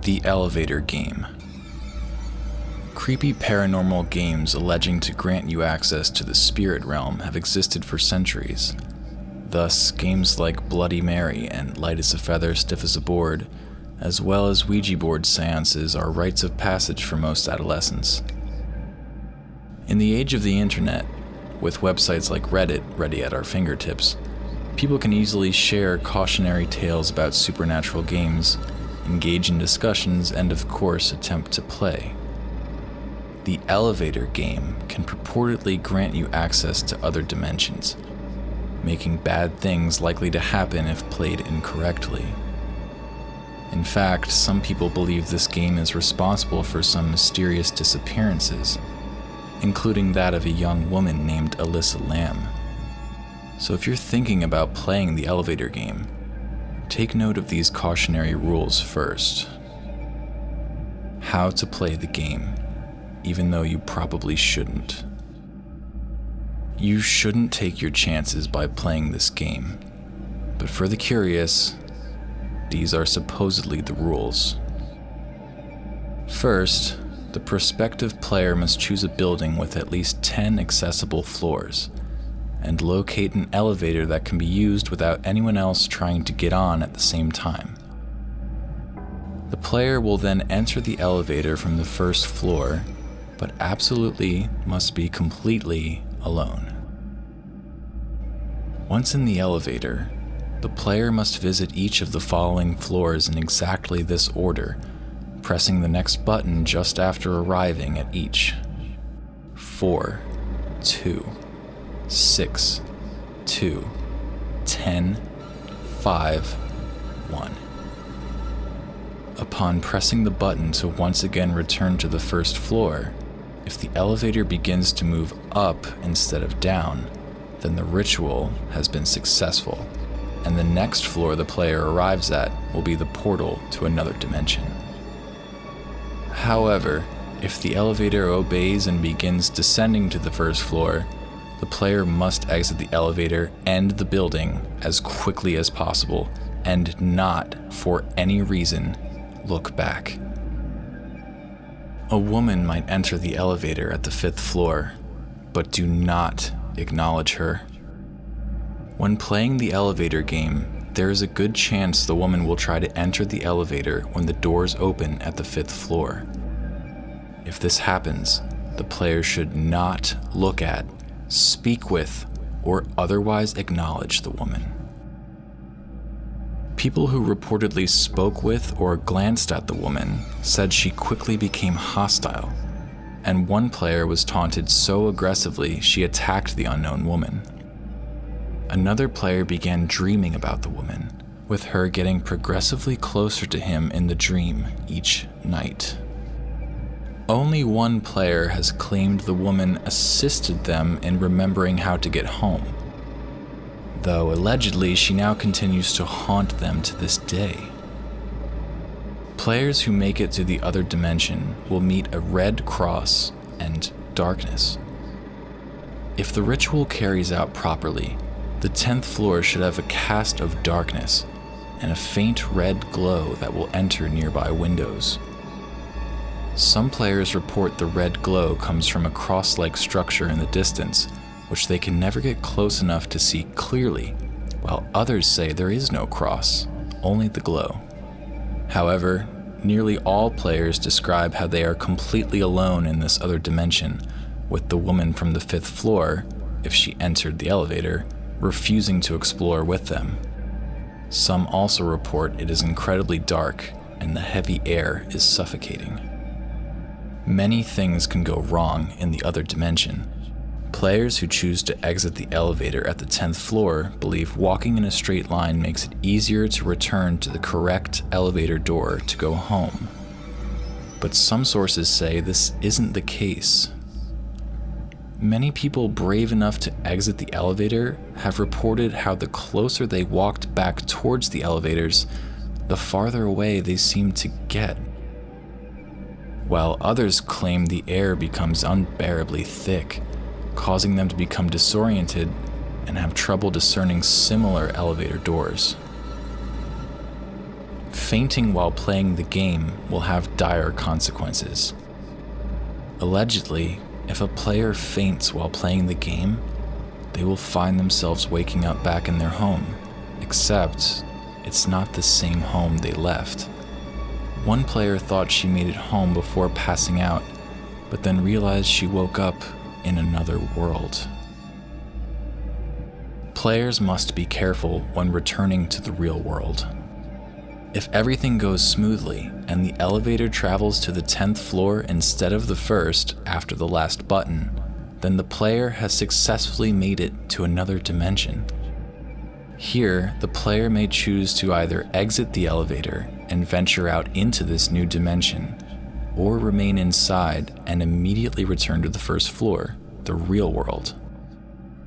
The elevator game. Creepy paranormal games alleging to grant you access to the spirit realm have existed for centuries. Thus, games like Bloody Mary and Light as a Feather, Stiff as a Board, as well as Ouija board seances, are rites of passage for most adolescents. In the age of the internet, with websites like Reddit ready at our fingertips, people can easily share cautionary tales about supernatural games, engage in discussions, and of course attempt to play. The elevator game can purportedly grant you access to other dimensions, making bad things likely to happen if played incorrectly. In fact, some people believe this game is responsible for some mysterious disappearances, including that of a young woman named Alyssa Lamb. So if you're thinking about playing the elevator game, take note of these cautionary rules first. How to play the game, even though you probably shouldn't. You shouldn't take your chances by playing this game, but for the curious, these are supposedly the rules. First, the prospective player must choose a building with at least 10 accessible floors, and locate an elevator that can be used without anyone else trying to get on at the same time. The player will then enter the elevator from the first floor, but absolutely must be completely alone. Once in the elevator, the player must visit each of the following floors in exactly this order, pressing the next button just after arriving at each. 4, 2, 6, 2, 10, 5, 1. Upon pressing the button to once again return to the first floor, if the elevator begins to move up instead of down, then the ritual has been successful, and the next floor the player arrives at will be the portal to another dimension. However, if the elevator obeys and begins descending to the first floor, the player must exit the elevator and the building as quickly as possible, and not, for any reason, look back. A woman might enter the elevator at the 5th floor, but do not acknowledge her. When playing the elevator game, there is a good chance the woman will try to enter the elevator when the doors open at the 5th floor. If this happens, the player should not look at, speak with, or otherwise acknowledge the woman. People who reportedly spoke with or glanced at the woman said she quickly became hostile, and one player was taunted so aggressively she attacked the unknown woman. Another player began dreaming about the woman, with her getting progressively closer to him in the dream each night. Only one player has claimed the woman assisted them in remembering how to get home, though allegedly she now continues to haunt them to this day. Players who make it to the other dimension will meet a red cross and darkness. If the ritual carries out properly, the 10th floor should have a cast of darkness and a faint red glow that will enter nearby windows. Some players report the red glow comes from a cross-like structure in the distance, which they can never get close enough to see clearly, while others say there is no cross, only the glow. However, nearly all players describe how they are completely alone in this other dimension, with the woman from the 5th floor, if she entered the elevator, refusing to explore with them. Some also report it is incredibly dark and the heavy air is suffocating. Many things can go wrong in the other dimension. Players who choose to exit the elevator at the 10th floor believe walking in a straight line makes it easier to return to the correct elevator door to go home. But some sources say this isn't the case. Many people brave enough to exit the elevator have reported how the closer they walked back towards the elevators, the farther away they seemed to get, while others claim the air becomes unbearably thick, causing them to become disoriented and have trouble discerning similar elevator doors. fainting while playing the game will have dire consequences. Allegedly, if a player faints while playing the game, they will find themselves waking up back in their home, except it's not the same home they left. One player thought she made it home before passing out, but then realized she woke up in another world. Players must be careful when returning to the real world. If everything goes smoothly and the elevator travels to the 10th floor instead of the first after the last button, then the player has successfully made it to another dimension. Here, the player may choose to either exit the elevator and venture out into this new dimension, or remain inside and immediately return to the first floor, the real world.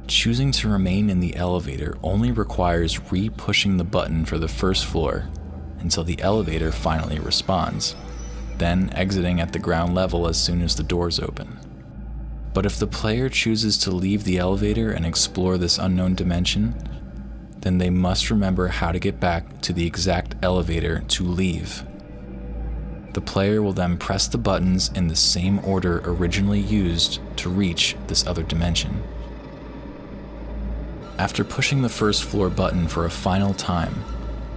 Choosing to remain in the elevator only requires re-pushing the button for the first floor until the elevator finally responds, then exiting at the ground level as soon as the doors open. But if the player chooses to leave the elevator and explore this unknown dimension, then they must remember how to get back to the exact elevator to leave. The player will then press the buttons in the same order originally used to reach this other dimension. After pushing the first floor button for a final time,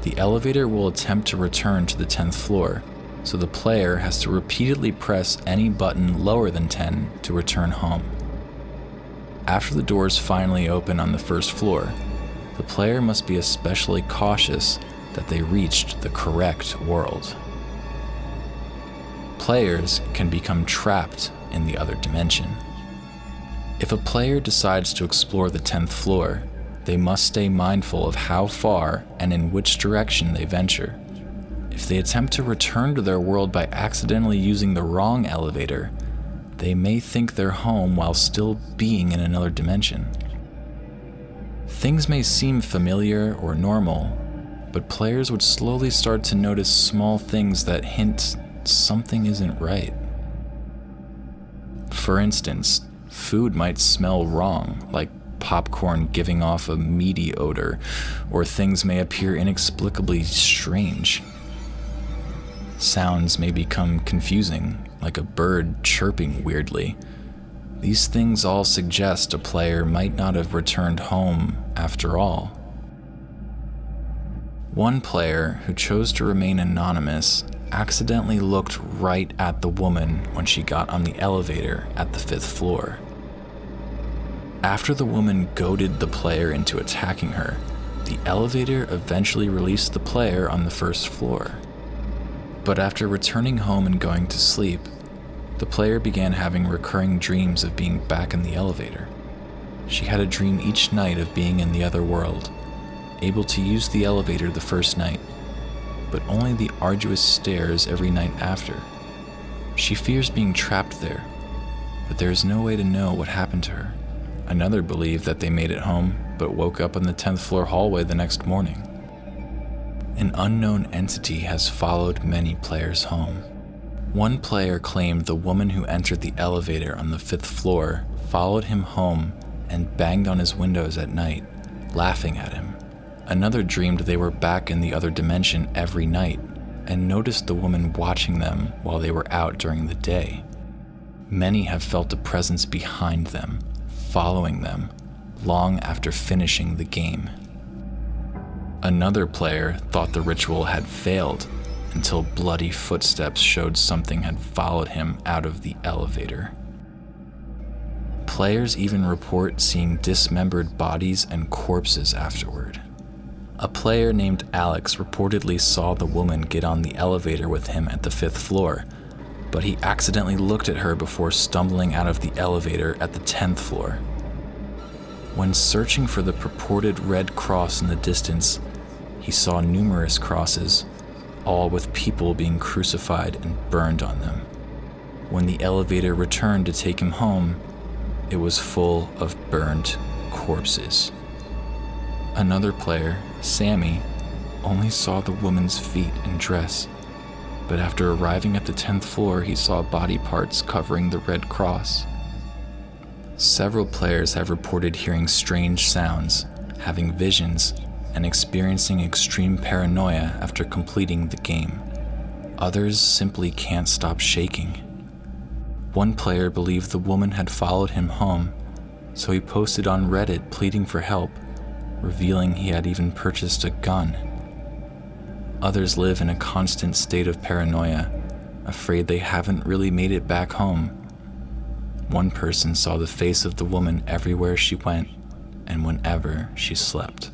the elevator will attempt to return to the 10th floor, so the player has to repeatedly press any button lower than 10 to return home. After the doors finally open on the first floor, the player must be especially cautious that they reached the correct world. Players can become trapped in the other dimension. If a player decides to explore the 10th floor, they must stay mindful of how far and in which direction they venture. If they attempt to return to their world by accidentally using the wrong elevator, they may think they're home while still being in another dimension. Things may seem familiar or normal, but players would slowly start to notice small things that hint something isn't right. For instance, food might smell wrong, like popcorn giving off a meaty odor, or things may appear inexplicably strange. Sounds may become confusing, like a bird chirping weirdly. These things all suggest a player might not have returned home after all. One player, who chose to remain anonymous, accidentally looked right at the woman when she got on the elevator at the 5th floor. After the woman goaded the player into attacking her, the elevator eventually released the player on the 1st floor. But after returning home and going to sleep, the player began having recurring dreams of being back in the elevator. She had a dream each night of being in the other world, able to use the elevator the first night, but only the arduous stairs every night after. She fears being trapped there, but there is no way to know what happened to her. Another believed that they made it home, but woke up in the 10th floor hallway the next morning. An unknown entity has followed many players home. One player claimed the woman who entered the elevator on the 5th floor followed him home and banged on his windows at night, laughing at him. Another dreamed they were back in the other dimension every night and noticed the woman watching them while they were out during the day. Many have felt a presence behind them, following them, long after finishing the game. Another player thought the ritual had failed until bloody footsteps showed something had followed him out of the elevator. Players even report seeing dismembered bodies and corpses afterward. A player named Alex reportedly saw the woman get on the elevator with him at the 5th floor, but he accidentally looked at her before stumbling out of the elevator at the 10th floor. When searching for the purported red cross in the distance, he saw numerous crosses, all with people being crucified and burned on them. When the elevator returned to take him home, it was full of burned corpses. Another player, Sammy, only saw the woman's feet and dress, but after arriving at the 10th floor, he saw body parts covering the red cross. Several players have reported hearing strange sounds, having visions, and experiencing extreme paranoia after completing the game. Others simply can't stop shaking. One player believed the woman had followed him home, so he posted on Reddit pleading for help, revealing he had even purchased a gun. Others live in a constant state of paranoia, afraid they haven't really made it back home. One person saw the face of the woman everywhere she went and whenever she slept.